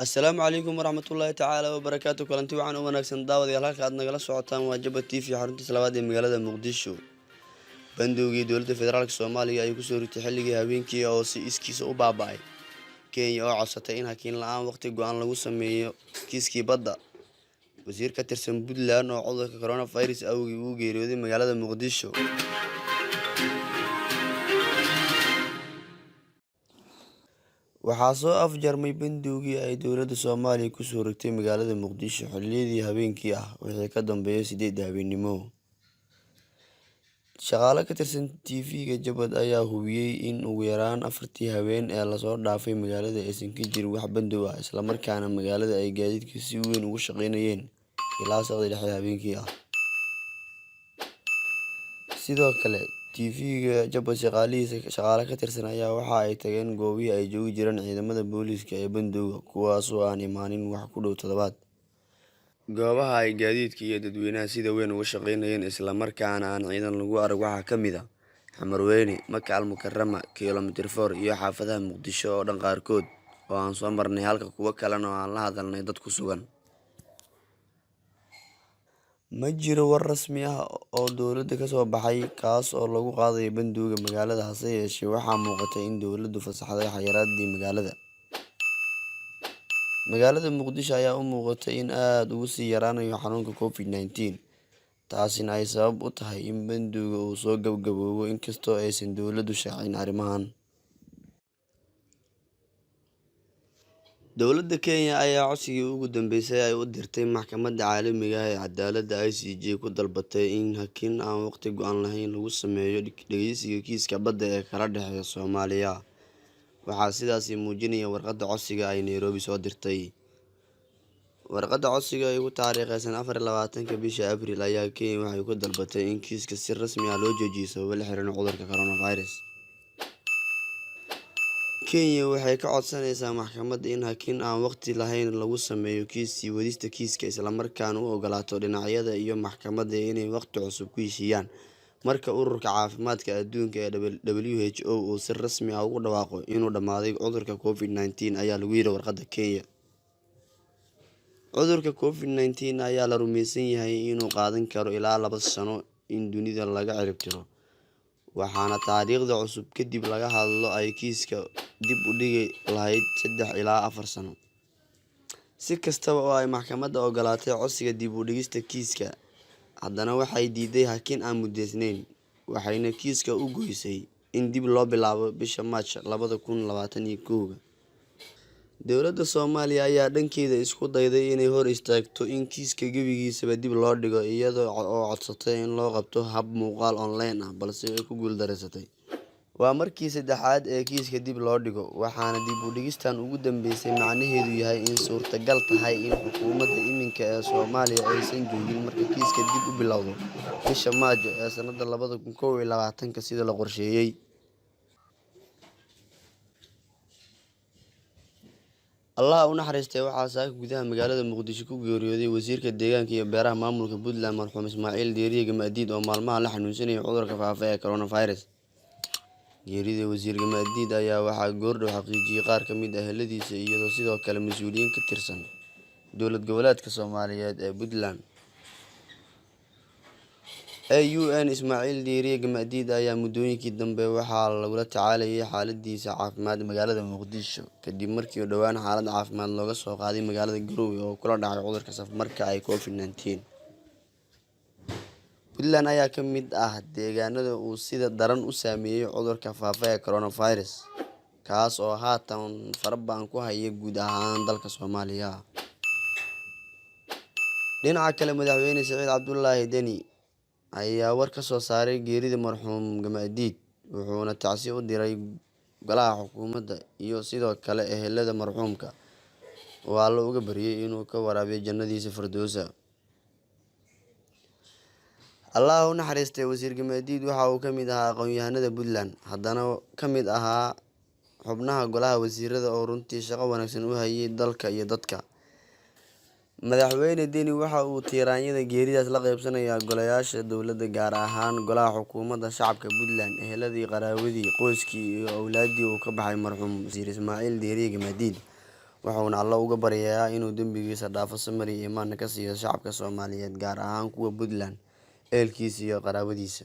السلام عليكم ورحمة الله تعالى وبركاته كلنتي وعن وناكسن داود يلاك عدنا جلس سعطان واجب تي في حرنت سلوات مقالة مقدشو بندوقي دولة فدرالك الصومالية أي كسور تحلقي هابينكي أو سي إسكيس أو باباي كين أو عصتين هكين الآن وقت جوان لو سمي كيسكي بدا وزير كترسم بدلان أو عضو كورونا فيروس أو يوجي رودي مقالة مقدشو waxaa soo afjarmay bandowgii ay dowladda Soomaaliya ku soo rogtay magaalada Muqdisho xilliyadii habeenkii ah wixii ka dambeeyay 8 habeenimo. Shaqaale ka tirsan TV-ga Jabhad ayaa hubiyay in ugu yaraan 4 habeen ee la soo dhaafay magaalada aysan ka jirin wax bandow ah isla markaana magaalada ay gaadiidku si weyn ugu shaqeynayeen ilaa 6 habeenkii ah. Sidoo kale TV-ga Jabhad shaqaale ka tirsan ayaa waxa ay tageen goobihii ay joogi jireen ciidamada booliiska ee bandowga kuwaas oo aan imaanin wax ku dhow toddobaad. Goobaha ay gaadiidka iyo dadweynaha sida weyn uga shaqeynayeen isla markaana aan ciidan lagu arag waxaa ka mid ah Xamarweyne, Maka al-Mukarrama, Kilometer 4 iyo xaafadaha Muqdisho oo dhan qaarkood oo aan soo marnay halka kuwa kalena oo aan la hadalnay dad ku sugan. Ma jiro war rasmi ah oo dowladda ka soo baxay kaas oo lagu qaaday bandowga magaalada hase yeeshee waxaa muuqata in dowladdu fasaxday xayiraadii magaalada. Magaalada Muqdisho ayaa u muuqata in aad ugu sii yaraanayo xanuunka COVID-19 taasina ay sabab u tahay in bandowga uu soo gabagaboobo inkastoo aysan dowladdu shaacin arrimahan. Dowladda Kenya ayaa codsigii ugu dambeysay ay u dirtay maxkamadda caalamiga ah ee cadaaladda ICJ ku dalbatay in hakin aan waqti go'an lahayn lagu sameeyo dhageysiga kiiska badda ee kala dhexeeya Soomaaliya. Waxaa sidaas muujinaya warqadda codsiga ay Nairobi soo dirtay. Warqadda codsiga ee ugu taariikhaysan 24 bisha Abriil ayaa Kenya waxay ku dalbatay in kiiska si rasmi ah loo joojiyo sababo la xiriira cudurka coronavirus. Kenya waxay ka codsanaysaa maxkamadda in hakin aan waqti lahayn lagu sameeyo sii wadista kiiska isla markaana u ogolaato dhinacyada iyo maxkamadda inay waqti cusub ku heshiiyaan marka ururka caafimaadka adduunka ee WHO uu si rasmi ah ugu dhawaaqo inuu dhammaaday cudurka COVID-19 ayaa lagu yiri warqadda Kenya. Cudurka COVID-19 ayaa la rumaysan yahay inuu qaadan karo ilaa 2 sano in dunida laga ciribtiro waxaana taariikhda cusub kadib laga hadlo ay kiiska dib u dhigi lahayd 3 ilaa 4 sano. Si kastaba oo ay maxkamadda ogolaatay codsiga dib u dhigista kiiska, haddana waxay diiday hakin aan mudeysnayn waxayna kiiska u goysay in dib loo bilaabo bisha March 2021. Dowladda Soomaaliya ayaa dhankeeda isku dayday inay hor istaagto in kiiska gebigiisaba dib loo dhigo iyada oo codsatay in loo qabto hab muuqaal online ah balse ay ku guuldareysatay. Waa markii saddexaad ee kiiska dib loo dhigo waxaana dib u dhigistan ugu dambeysay macnaheedu yahay in suurtagal tahay in xukuumadda iminka ee Soomaaliya aysan joogin marka kiiska dib u bilowdo bisha Maajo ee sanadda 2021 sida la qorsheeyay. Allah u naxariistay waxaa saaka gudaha magaalada Muqdisho ku geeriyooday wasiirka deegaanka iyo beeraha maamulka Puntland marxuum Ismaaciil Deeriye Gamaadiid oo maalmahan la xanuunsanayay cudurka faafa ee coronavirus. Geerida wasiir Gamaadiid ayaa waxaa goordhow xaqiijiyay qaar ka mid ah eheladiisa iyadoo sidoo kale mas'uuliyiin ka tirsan dowlad goboleedka Soomaaliyeed ee Puntland. AUN Ismaaciil Deeriye Gamaadiid ayaa muddooyinkii dambe waxaa lagula tacaalayay xaaladiisa caafimaad magaalada Muqdisho kadib markii uu dhowaan xaalad caafimaad looga soo qaaday magaalada Garowe oo kula dhacay cudurka safmarka ah ee COVID-19. Puntland ayaa ka mid ah deegaanada uu sida daran u saameeyay cudurka faafa ee coronavirus kaas oo haatan farabadan ku haya guud ahaan dalka Soomaaliya. Dhinaca kale madaxweyne Siciid Cabdullaahi Deni ayaa war ka soo saaray geerida marxuum Gamaadiid wuxuuna tacsi u diray golaha xukuumadda iyo sidoo kale ehelada marxuumka oo Alle uga baryay inuu ka waraabiyo jannadiisa Firdawsa. Allah u naxariistay wasiir Gamaadiid waxa uu ka mid ahaa aqoon-yahanada Puntland, haddana ka mid ahaa xubnaha golaha wasiirada oo runtii shaqo wanaagsan u hayay dalka iyo dadka. Madaxweyne Deni waxa uu tiiraanyada geeridaas la qaybsanayaa golayaasha dowladda, gaar ahaan golaha xukuumadda, shacabka Puntland, eheladii, qaraabadii, qoyskii iyo awlaaddii uu ka baxay marxuum wasiir Ismaaciil Diiriye Gamaadiid, wuxuuna Alle uga baryayaa inuu dembigiisa dhaafo, samir iyo iimaan ka siiyo shacabka Soomaaliyeed, gaar ahaan kuwa Puntland, ehelkiisa iyo qaraabadiisa.